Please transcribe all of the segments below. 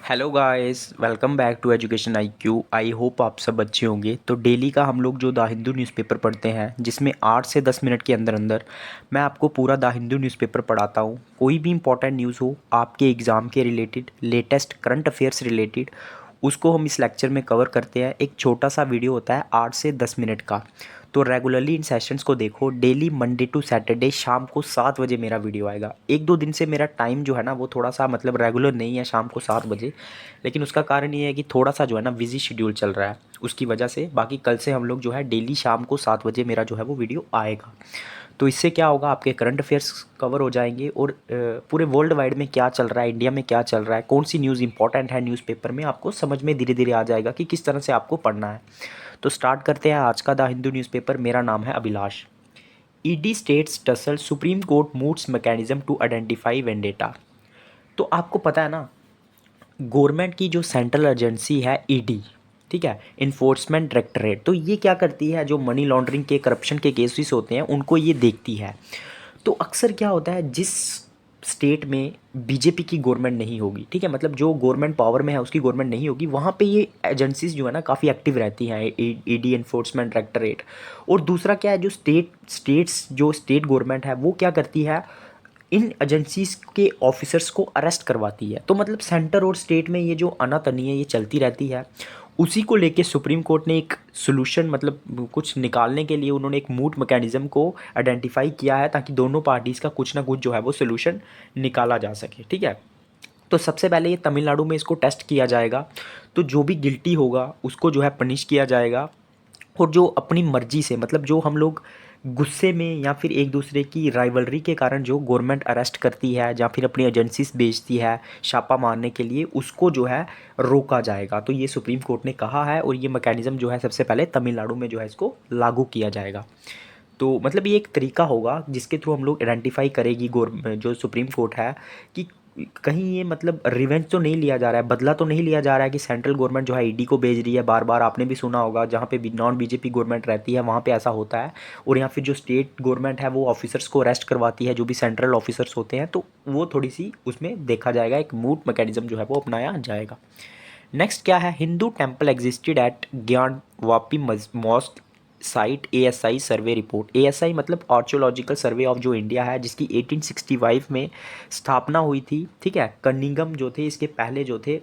Hello guys, welcome back to education IQ. I hope आप सब अच्छे होंगे। तो डेली का हम लोग जो द हिंदू न्यूज़पेपर पढ़ते हैं, जिसमें 8 से 10 मिनट के अंदर अंदर मैं आपको पूरा द हिंदू न्यूज़पेपर पढ़ाता हूँ। कोई भी इंपॉर्टेंट न्यूज़ हो आपके एग्ज़ाम के related, latest current affairs related, उसको हम इस लेक्चर में कवर करते हैं। एक छोटा सा वीडियो होता है 8 से 10 मिनट का। तो रेगुलरली इन सेशंस को देखो। डेली मंडे टू सैटरडे शाम को 7 बजे मेरा वीडियो आएगा। एक दो दिन से मेरा टाइम जो है ना वो थोड़ा सा मतलब रेगुलर नहीं है शाम को 7 बजे, लेकिन उसका कारण ये है कि थोड़ा सा जो है ना बिजी शेड्यूल चल रहा है उसकी वजह से। बाकी कल से हम लोग जो है डेली शाम को 7 बजे मेरा जो है वो वीडियो आएगा। तो इससे क्या होगा, आपके करंट अफेयर्स कवर हो जाएंगे और पूरे वर्ल्ड वाइड में क्या चल रहा है, इंडिया में क्या चल रहा है, कौन सी न्यूज़ इंपॉर्टेंट है न्यूज़पेपर में, आपको समझ में धीरे धीरे आ जाएगा कि किस तरह से आपको पढ़ना है। तो स्टार्ट करते हैं आज का द हिंदू न्यूज़पेपर। मेरा नाम है Abhilash. ED states tussle supreme court moves mechanism to identify vendetta. तो आपको पता है ना, गवर्नमेंट की जो सेंट्रल एजेंसी है ईडी, ठीक है, इन्फोर्समेंट डायरेक्टरेट, तो ये क्या करती है, जो मनी लॉन्ड्रिंग के करप्शन के केसेस होते हैं उनको ये देखती है। तो अक्सर क्या होता है, जिस स्टेट में बीजेपी की गवर्नमेंट नहीं होगी, ठीक है, मतलब जो गवर्नमेंट पावर में है उसकी गवर्नमेंट नहीं होगी, वहाँ पे ये एजेंसीज जो है ना काफ़ी एक्टिव रहती हैं, ईडी इन्फोर्समेंट डायरेक्टरेट। और दूसरा क्या है, जो स्टेट गवर्नमेंट है वो क्या करती है, इन एजेंसीज के ऑफिसर्स को अरेस्ट करवाती है। तो मतलब सेंटर और स्टेट में ये जो अनातनी है ये चलती रहती है। उसी को लेके सुप्रीम कोर्ट ने एक सोल्यूशन, मतलब कुछ निकालने के लिए उन्होंने एक मूट मैकेनिज्म को आइडेंटिफाई किया है, ताकि दोनों पार्टीज़ का कुछ ना कुछ जो है वो सोल्यूशन निकाला जा सके, ठीक है। तो सबसे पहले ये तमिलनाडु में इसको टेस्ट किया जाएगा। तो जो भी गिल्टी होगा उसको जो है पनिश किया जाएगा। और जो अपनी मर्जी से, मतलब जो हम लोग गुस्से में या फिर एक दूसरे की राइवलरी के कारण जो गवर्नमेंट अरेस्ट करती है या फिर अपनी एजेंसीज भेजती है छापा मारने के लिए, उसको जो है रोका जाएगा। तो ये सुप्रीम कोर्ट ने कहा है और ये मैकेनिज्म जो है सबसे पहले तमिलनाडु में जो है इसको लागू किया जाएगा। तो मतलब ये एक तरीका होगा जिसके थ्रू हम लोग आइडेंटिफाई करेगी जो सुप्रीम कोर्ट है कि कहीं ये मतलब रिवेंज तो नहीं लिया जा रहा है, बदला तो नहीं लिया जा रहा है कि सेंट्रल गवर्नमेंट जो है ईडी को भेज रही है बार बार। आपने भी सुना होगा जहाँ पे भी नॉन बीजेपी गवर्नमेंट रहती है वहाँ पे ऐसा होता है। और यहाँ फिर जो स्टेट गवर्नमेंट है वो ऑफिसर्स को अरेस्ट करवाती है, जो भी सेंट्रल ऑफिसर्स होते हैं। तो वो थोड़ी सी उसमें देखा जाएगा, एक मूट मैकेनिज्म जो है वो अपनाया जाएगा। नेक्स्ट क्या है, Hindu temple existed at Gyan Vapi mosque site ASI survey report. ASI मतलब आर्कियोलॉजिकल सर्वे ऑफ जो इंडिया है, जिसकी 1865 में स्थापना हुई थी, ठीक है। कनिंगम जो थे इसके पहले जो थे,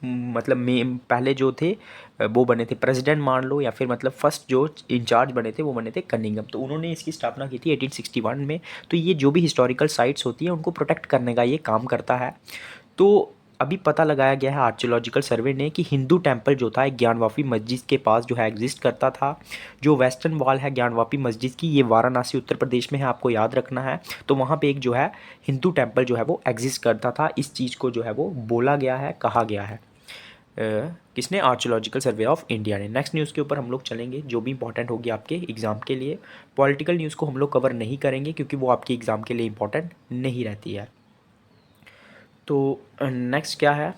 मतलब में पहले जो थे वो बने थे प्रेसिडेंट मान लो, या फिर मतलब फर्स्ट जो इंचार्ज बने थे वो बने थे कनिंगम। तो उन्होंने इसकी स्थापना की थी 1861 में। तो ये जो भी हिस्टोरिकल साइट्स होती हैं उनको प्रोटेक्ट करने का ये काम करता है। तो अभी पता लगाया गया है आर्कियोलॉजिकल सर्वे ने कि हिंदू टेम्पल जो था ज्ञानवापी मस्जिद के पास जो है एग्जिस्ट करता था। जो वेस्टर्न वॉल है ज्ञानवापी मस्जिद की, ये वाराणसी उत्तर प्रदेश में है, आपको याद रखना है। तो वहाँ पे एक जो है हिंदू टेम्पल जो है वो एग्जिस्ट करता था। इस चीज़ को जो है वो बोला गया है, कहा गया है। किसने, आर्कियोलॉजिकल सर्वे ऑफ इंडिया ने। नेक्स्ट न्यूज़ के ऊपर हम लोग चलेंगे जो भी इंपॉर्टेंट होगी आपके एग्ज़ाम के लिए। पॉलिटिकल न्यूज़ को हम लोग कवर नहीं करेंगे क्योंकि वो आपके एग्ज़ाम के लिए इंपॉर्टेंट नहीं रहती है। तो नेक्स्ट क्या है,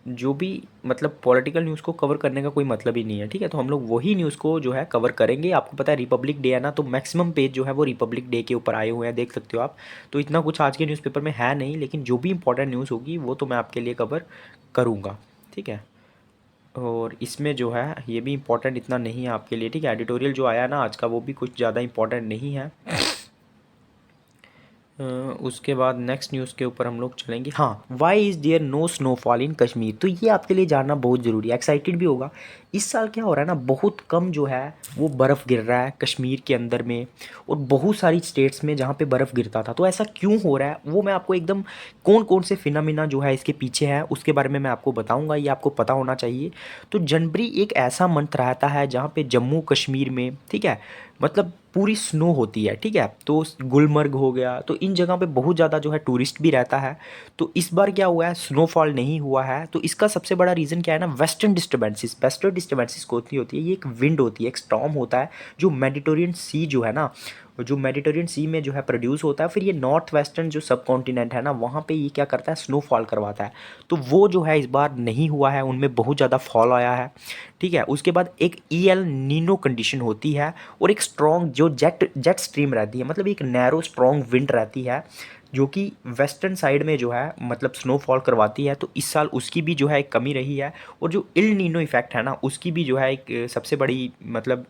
जो भी मतलब पॉलिटिकल न्यूज़ को कवर करने का कोई मतलब ही नहीं है, ठीक है। तो हम लोग वही न्यूज़ को जो है कवर करेंगे। आपको पता है रिपब्लिक डे है ना, तो मैक्सिमम पेज जो है वो रिपब्लिक डे के ऊपर आए हुए हैं, देख सकते हो आप। तो इतना कुछ आज के न्यूज़पेपर में है नहीं, लेकिन जो भी इंपॉर्टेंट न्यूज़ होगी वो तो मैं आपके लिए कवर करूँगा, ठीक है। और इसमें जो है ये भी इम्पोर्टेंट इतना नहीं है आपके लिए, ठीक है। एडिटोरियल जो आया ना आज का वो भी कुछ ज़्यादा इंपॉर्टेंट नहीं है। उसके बाद नेक्स्ट न्यूज़ के ऊपर हम लोग चलेंगे। हाँ, why is there no snowfall in Kashmir. तो ये आपके लिए जानना बहुत ज़रूरी है, एक्साइटेड भी होगा। इस साल क्या हो रहा है ना, बहुत कम जो है वो बर्फ़ गिर रहा है कश्मीर के अंदर में, और बहुत सारी स्टेट्स में जहाँ पे बर्फ़ गिरता था। तो ऐसा क्यों हो रहा है वो मैं आपको एकदम, कौन कौन से फिनोमिना जो है इसके पीछे है उसके बारे में मैं आपको बताऊँगा, ये आपको पता होना चाहिए। तो जनवरी एक ऐसा मंथ रहता है जहाँ पे जम्मू कश्मीर में, ठीक है, मतलब पूरी स्नो होती है, ठीक है। तो गुलमर्ग हो गया, तो इन जगह पे बहुत ज़्यादा जो है टूरिस्ट भी रहता है। तो इस बार क्या हुआ है, स्नोफॉल नहीं हुआ है। तो इसका सबसे बड़ा रीज़न क्या है ना, वेस्टर्न डिस्टर्बेंसेस होती है। ये एक विंड होती है, एक स्टॉर्म होता है जो मेडिटेरियन सी जो है ना, जो मेडिटेरियन सी में जो है प्रोड्यूस होता है। फिर ये नॉर्थ वेस्टर्न जो सब कॉन्टिनेंट है ना, वहाँ पे ये क्या करता है, स्नोफॉल करवाता है। तो वो जो है इस बार नहीं हुआ है, उनमें बहुत ज़्यादा फॉल आया है, ठीक है। उसके बाद एक EL नीनो कंडीशन होती है, और एक स्ट्रॉन्ग जो जेट जेट स्ट्रीम रहती है, मतलब एक नैरो स्ट्रॉन्ग विंड रहती है जो कि वेस्टर्न साइड में जो है मतलब स्नोफॉल करवाती है, तो इस साल उसकी भी जो है एक कमी रही है। और जो इल नीनो इफेक्ट है ना, उसकी भी जो है एक सबसे बड़ी मतलब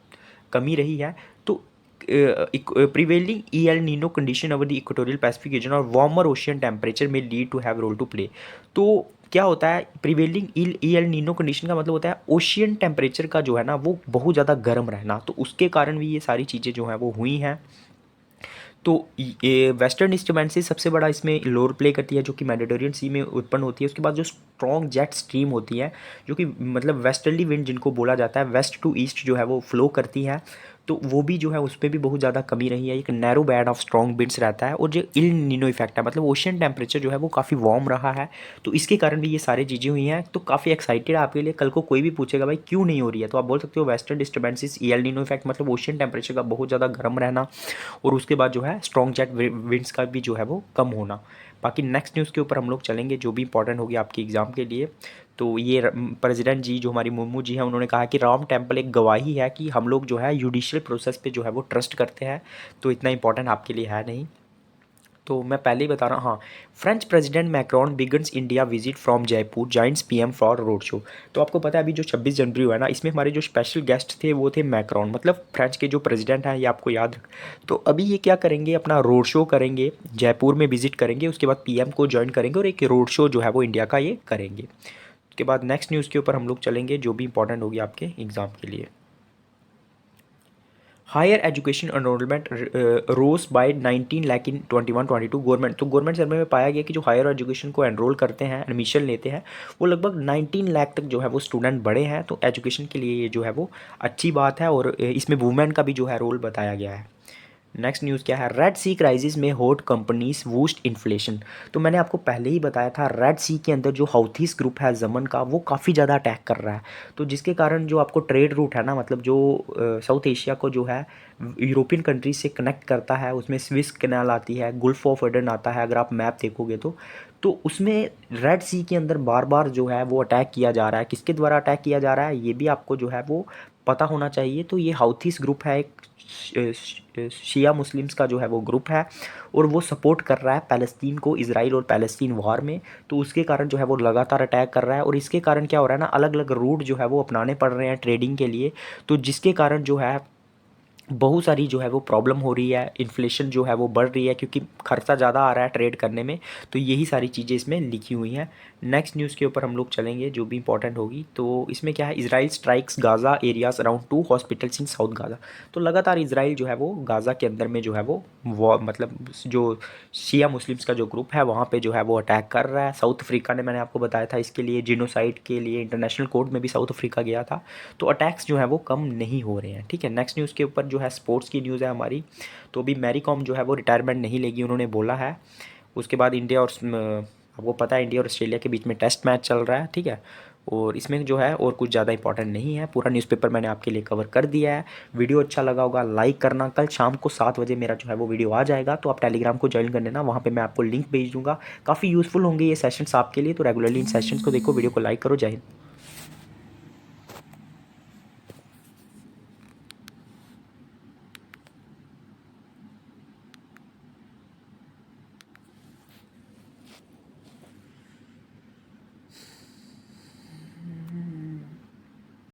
कमी रही है। तो prevailing El Nino condition over the equatorial Pacific region और वार्मर ओशियन टेम्परेचर में lead to have role to play. तो क्या होता है prevailing El Nino condition का मतलब होता है ओशियन टेम्परेचर का जो है ना वो बहुत ज़्यादा गर्म रहना, तो उसके कारण भी ये सारी चीज़ें जो हैं वो हुई हैं। तो ये वेस्टर्न डिस्टर्बेंसेस सबसे बड़ा इसमें रोल प्ले करती है, जो कि मेडिटेरियन सी में उत्पन्न होती है। उसके बाद जो स्ट्रॉन्ग जेट स्ट्रीम होती है, जो कि मतलब वेस्टर्ली विंड जिनको बोला जाता है, वेस्ट टू ईस्ट जो है वो फ्लो करती है, तो वो भी जो है उस पर भी बहुत ज़्यादा कमी रही है। एक narrow band of strong winds रहता है। और जो इल नीनो इफेक्ट है, मतलब ओशियन टेम्परेचर जो है वो काफ़ी वार्म रहा है, तो इसके कारण भी ये सारी चीज़ें हुई हैं। तो काफ़ी एक्साइटेड है आपके लिए। कल को कोई भी पूछेगा भाई क्यों नहीं हो रही है, तो आप बोल सकते हो western disturbances E El Nino effect मतलब ओशियन टेम्परेचर का बहुत ज़्यादा गर्म रहना, और उसके बाद जो है स्ट्रॉन्ग जेट विंड्स का भी जो है वो कम होना। बाकी नेक्स्ट न्यूज़ के ऊपर हम लोग चलेंगे जो भी इंपॉर्टेंट होगी आपके एग्ज़ाम के लिए। तो ये प्रेसिडेंट जी जो हमारी मुर्मू जी हैं, उन्होंने कहा कि राम टेम्पल एक गवाही है कि हम लोग जो है जुडिशियल प्रोसेस पे जो है वो ट्रस्ट करते हैं। तो इतना इंपॉर्टेंट आपके लिए है नहीं, तो मैं पहले ही बता रहा हूँ। हाँ, French president Macron begins India visit from Jaipur, joints PM for road show. तो आपको पता है अभी जो 26 जनवरी हुआ है ना, इसमें हमारे जो स्पेशल गेस्ट थे वो थे मैक्रोन, मतलब फ्रेंच के जो प्रेसिडेंट हैं, ये आपको याद रख। तो अभी ये क्या करेंगे, अपना रोड शो करेंगे, जयपुर में विजिट करेंगे, उसके बाद पीएम को ज्वाइन करेंगे और एक रोड शो जो है वो इंडिया का ये करेंगे। उसके बाद नेक्स्ट न्यूज़ के ऊपर हम लोग चलेंगे जो भी इंपॉर्टेंट होगी आपके एग्ज़ाम के लिए। हायर एजुकेशन एनरोलमेंट रोज बाय 19 लाख इन 21-22 गवर्नमेंट। तो गवर्नमेंट सर्वे में पाया गया कि जो हायर एजुकेशन को एनरोल करते हैं, एडमिशन लेते हैं, वो लगभग 19 लाख तक जो है वो स्टूडेंट बढ़े हैं। तो एजुकेशन के लिए ये जो है वो अच्छी बात है, और इसमें वुमेन का भी जो है रोल बताया गया है। नेक्स्ट न्यूज़ क्या है, रेड सी क्राइसिस में हॉट कंपनीज बूस्ट इन्फ्लेशन। तो मैंने आपको पहले ही बताया था रेड सी के अंदर जो हाउथीस ग्रुप है जमन का, वो काफ़ी ज़्यादा अटैक कर रहा है। तो जिसके कारण जो आपको ट्रेड रूट है ना, मतलब जो साउथ एशिया को जो है यूरोपियन कंट्रीज से कनेक्ट करता है, उसमें स्विस कैनाल आती है, गुल्फ ऑफ एडन आता है, अगर आप मैप देखोगे तो उसमें रेड सी के अंदर बार बार जो है वो अटैक किया जा रहा है। किसके द्वारा अटैक किया जा रहा है ये भी आपको जो है वो पता होना चाहिए। तो ये हाउथीस ग्रुप है, एक शिया मुस्लिम्स का जो है वो ग्रुप है, और वो सपोर्ट कर रहा है पैलेस्तीन को, इजराइल और पैलेस्तीन वार में। तो उसके कारण जो है वो लगातार अटैक कर रहा है, और इसके कारण क्या हो रहा है ना, अलग अलग रूट जो है वो अपनाने पड़ रहे हैं ट्रेडिंग के लिए। तो जिसके कारण जो है बहुत सारी जो है वो प्रॉब्लम हो रही है, इन्फ्लेशन जो है वो बढ़ रही है, क्योंकि खर्चा ज़्यादा आ रहा है ट्रेड करने में। तो यही सारी चीज़ें इसमें लिखी हुई हैं। नेक्स्ट न्यूज़ के ऊपर हम लोग चलेंगे जो भी इंपॉर्टेंट होगी। तो इसमें क्या है, Israel strikes Gaza areas around 2 hospitals in south Gaza. तो लगातार इजराइल जो है वो गाज़ा के अंदर में जो है वो मतलब जो शिया मुस्लिम्स का जो ग्रुप है वहाँ पे जो है वो अटैक कर रहा है। साउथ अफ्रीका ने, मैंने आपको बताया था, इसके लिए जिनोसाइड के लिए इंटरनेशनल कोर्ट में भी साउथ अफ्रीका गया था। तो अटैक्स जो है वो कम नहीं हो रहे हैं। ठीक है, नेक्स्ट न्यूज़ के ऊपर जो है स्पोर्ट्स की न्यूज़ है हमारी। तो अभी मैरी कॉम जो है वो रिटायरमेंट नहीं लेगी, उन्होंने बोला है। उसके बाद इंडिया और आपको पता है इंडिया और ऑस्ट्रेलिया के बीच में टेस्ट मैच चल रहा है। ठीक है, और इसमें जो है और कुछ ज़्यादा इंपॉर्टेंट नहीं है, पूरा न्यूज़पेपर मैंने आपके लिए कवर कर दिया है। वीडियो अच्छा लगा होगा लाइक करना। कल शाम को 7 बजे मेरा जो है वो वीडियो आ जाएगा, तो आप टेलीग्राम को ज्वाइन कर लेना, वहाँ पे मैं आपको लिंक भेज दूँगा। काफ़ी यूज़फुल होंगे ये सेशंस आपके लिए, तो रेगुलरली इन सेशंस को देखो, वीडियो को लाइक करो। जय हिंद।